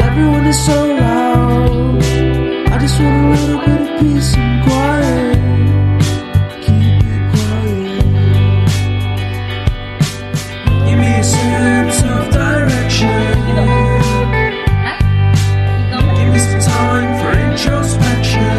everyone is so loud. I just want a little bit of peace and quiet. Keep it quiet. Give me a sense of direction. Give me some time for introspection.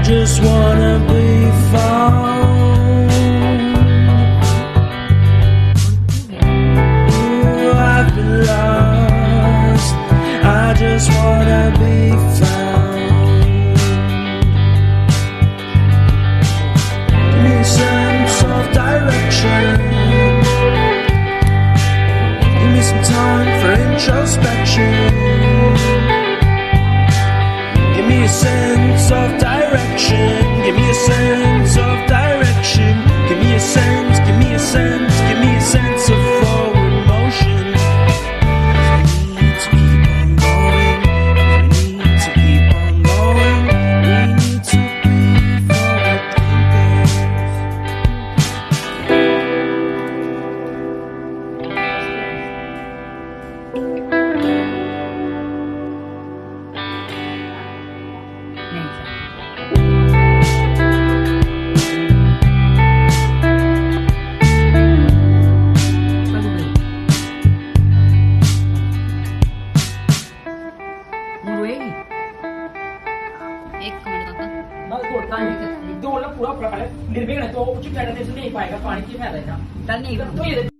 Just wanna be found. Ooh, I've been lost. I just wanna be found. Give me a sense of direction. Give me some time for introspection. Give me a sense of direction. Give me a sense of direction. Give me a sense, give me a sense, give me a sense of forward motion. We need to keep on going. We need to keep on going. We need to be forward thinkers. निर्भीक तो उचित नहीं पाएगा पानी की फायदा है ना।